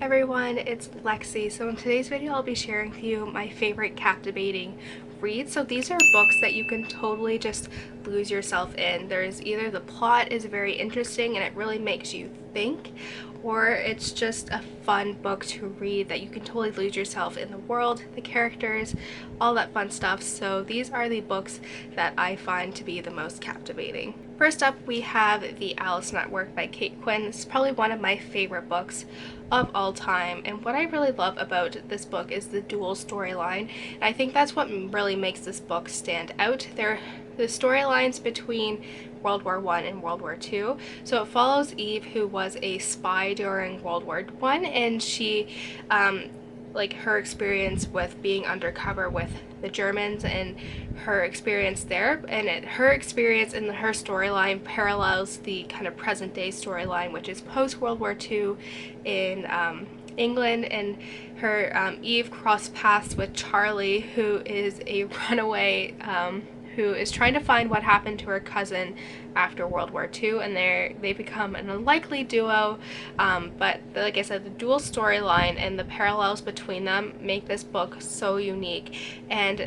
everyone, it's Lexie. So in today's video I'll be sharing with you my favorite captivating reads. So these are books that you can totally just lose yourself in. There's either the plot is very interesting and it really makes you think, or it's just a fun book to read that you can totally lose yourself in the world, the characters, all that fun stuff. So these are the books that I find to be the most captivating. First up, we have The Alice Network by Kate Quinn. It's probably one of my favorite books of all time, and what I really love about this book is the dual storyline, and I think that's what really makes this book stand out. The storylines between World War I and World War II. So it follows Eve, who was a spy during World War I, and she like her experience with being undercover with the Germans and her experience there, and her experience in her storyline parallels the kind of present day storyline, which is post World War II in England, and her Eve crossed paths with Charlie, who is a runaway who is trying to find what happened to her cousin after World War II, and they become an unlikely duo, but like I said, the dual storyline and the parallels between them make this book so unique, and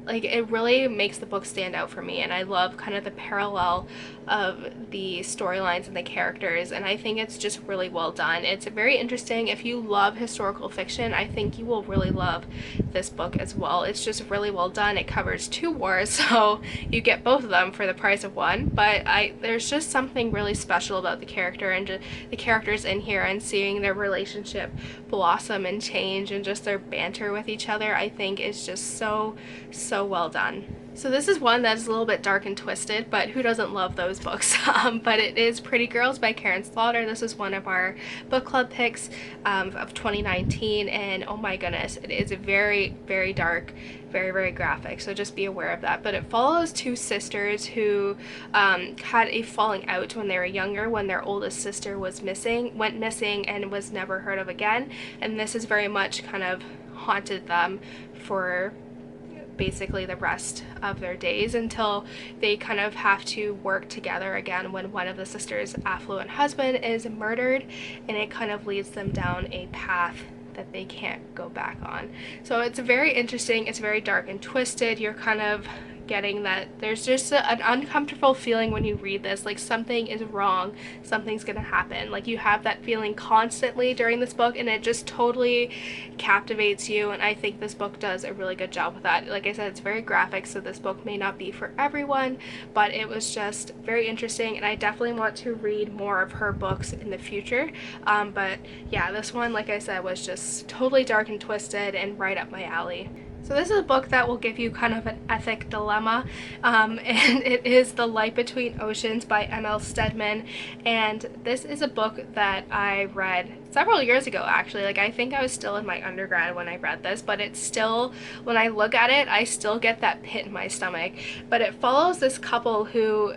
it really makes the book stand out for me, and I love kind of the parallel of the storylines and the characters, and I think it's just really well done. It's very interesting. If you love historical fiction, I think you will really love this book as well. It's just really well done. It covers 2 wars, so you get both of them for the price of one, but there's just something really special about the characters in here, and seeing their relationship blossom and change, and just their banter with each other, I think is just so well done. So this is one that's a little bit dark and twisted, but who doesn't love those books? But it is Pretty Girls by Karen Slaughter. This is one of our book club picks of 2019, and oh my goodness, it is very, very dark, very, very graphic, so just be aware of that. But it follows 2 sisters who had a falling out when they were younger, when their oldest sister went missing and was never heard of again, and this is very much kind of haunted them for basically the rest of their days, until they kind of have to work together again when one of the sisters' affluent husband is murdered, and it kind of leads them down a path that they can't go back on. So it's very interesting. It's very dark and twisted. You're kind of getting that there's just an uncomfortable feeling when you read this, like something is wrong, something's gonna happen. Like you have that feeling constantly during this book, and it just totally captivates you, and I think this book does a really good job with that. Like I said, it's very graphic, so this book may not be for everyone, but it was just very interesting, and I definitely want to read more of her books in the future. But yeah, this one, like I said, was just totally dark and twisted and right up my alley. So this is a book that will give you kind of an ethic dilemma, and it is The Light Between Oceans by M.L. Stedmen, and this is a book that I read several years ago, actually. Like, I think I was still in my undergrad when I read this, but it's still, when I look at it, I still get that pit in my stomach. But it follows this couple who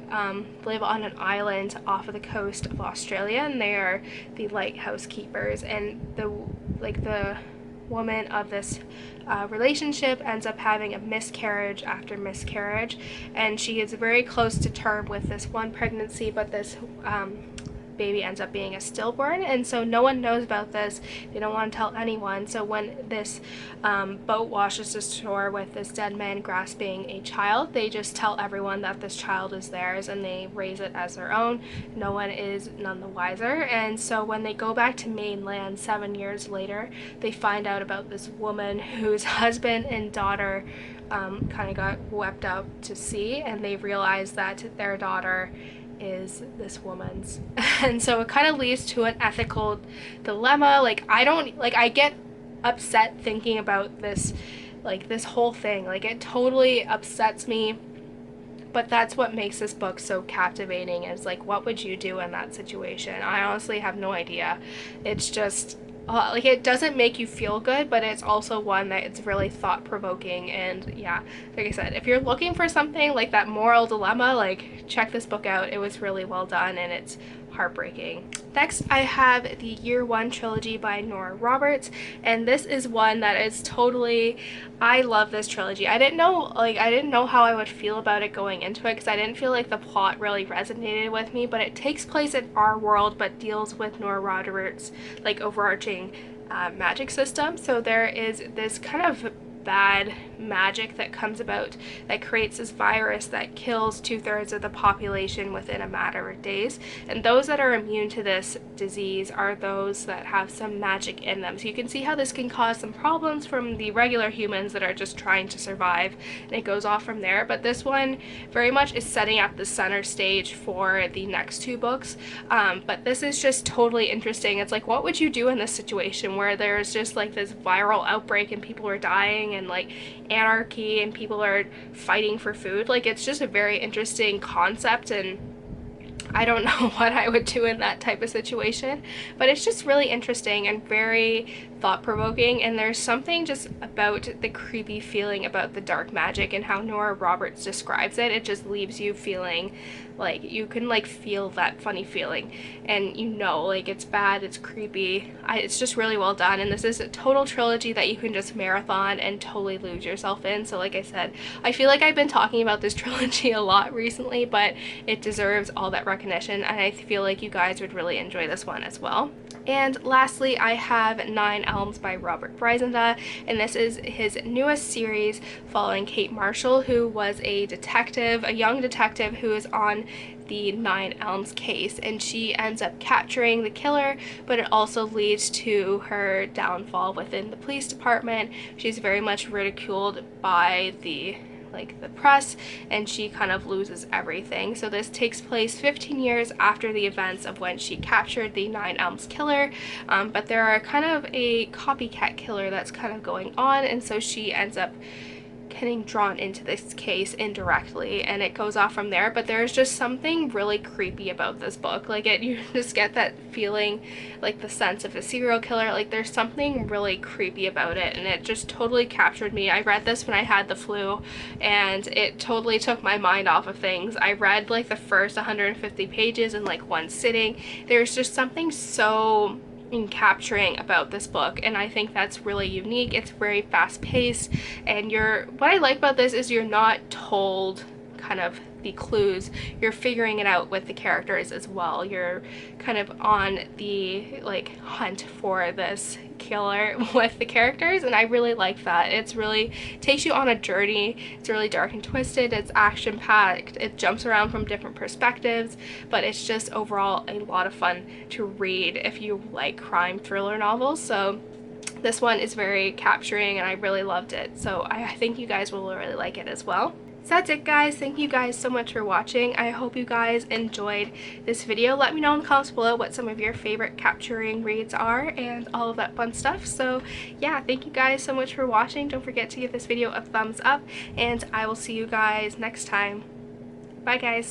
live on an island off of the coast of Australia, and they are the lighthouse keepers, and the woman of this relationship ends up having a miscarriage after miscarriage, and she is very close to term with this one pregnancy, but this baby ends up being a stillborn, and so no one knows about this. They don't want to tell anyone. So when this boat washes ashore with this dead man grasping a child, they just tell everyone that this child is theirs, and they raise it as their own. No one is none the wiser, and so when they go back to mainland 7 years later, they find out about this woman whose husband and daughter kind of got swept out to sea, and they realize that their daughter is this woman's. And so it kind of leads to an ethical dilemma. I get upset thinking about this, like this whole thing, like it totally upsets me, but that's what makes this book so captivating, is like, what would you do in that situation? I honestly have no idea. It's just like, it doesn't make you feel good, but it's also one that it's really thought-provoking. And yeah, like I said, if you're looking for something like that moral dilemma, like, check this book out. It was really well done, and it's heartbreaking. Next, I have the Year One trilogy by Nora Roberts, and this is one that is totally, I love this trilogy. I didn't know how I would feel about it going into it because I didn't feel like the plot really resonated with me, but it takes place in our world but deals with Nora Roberts' like overarching magic system. So there is this kind of bad magic that comes about that creates this virus that kills 2/3 of the population within a matter of days, and those that are immune to this disease are those that have some magic in them. So you can see how this can cause some problems from the regular humans that are just trying to survive, and it goes off from there. But this one very much is setting up the center stage for the next two books, but this is just totally interesting. It's like, what would you do in this situation where there's just like this viral outbreak and people are dying and like anarchy and people are fighting for food? Like, it's just a very interesting concept, and I don't know what I would do in that type of situation, but it's just really interesting and very thought-provoking, and there's something just about the creepy feeling about the dark magic and how Nora Roberts describes it. It just leaves you feeling like you can like feel that funny feeling, and you know, like, it's bad, it's creepy. It's just really well done, and this is a total trilogy that you can just marathon and totally lose yourself in. So like I said, I feel like I've been talking about this trilogy a lot recently, but it deserves all that recognition, and I feel like you guys would really enjoy this one as well. And lastly, I have 9 Elms by Robert Bryzenda, and this is his newest series following Kate Marshall, who was a detective, a young detective who is on the 9 Elms case, and she ends up capturing the killer, but it also leads to her downfall within the police department. She's very much ridiculed by the press, and she kind of loses everything. So this takes place 15 years after the events of when she captured the 9 Elms killer, but there are kind of a copycat killer that's kind of going on, and so she ends up getting drawn into this case indirectly, and it goes off from there. But there's just something really creepy about this book. Like, you just get that feeling, like the sense of a serial killer. Like, there's something really creepy about it, and it just totally captured me. I read this when I had the flu, and it totally took my mind off of things. I read like the first 150 pages in like one sitting. There's just something so capturing about this book, and I think that's really unique. It's very fast-paced, and what I like about this is you're not told kind of the clues, you're figuring it out with the characters as well. You're kind of on the like hunt for this killer with the characters, and I really like that. It's really takes you on a journey. It's really dark and twisted, it's action packed, it jumps around from different perspectives, but it's just overall a lot of fun to read if you like crime thriller novels. So this one is very capturing, and I really loved it, so I think you guys will really like it as well. So that's it, guys. Thank you guys so much for watching. I hope you guys enjoyed this video. Let me know in the comments below what some of your favorite capturing reads are and all of that fun stuff. So yeah, thank you guys so much for watching. Don't forget to give this video a thumbs up, and I will see you guys next time. Bye, guys.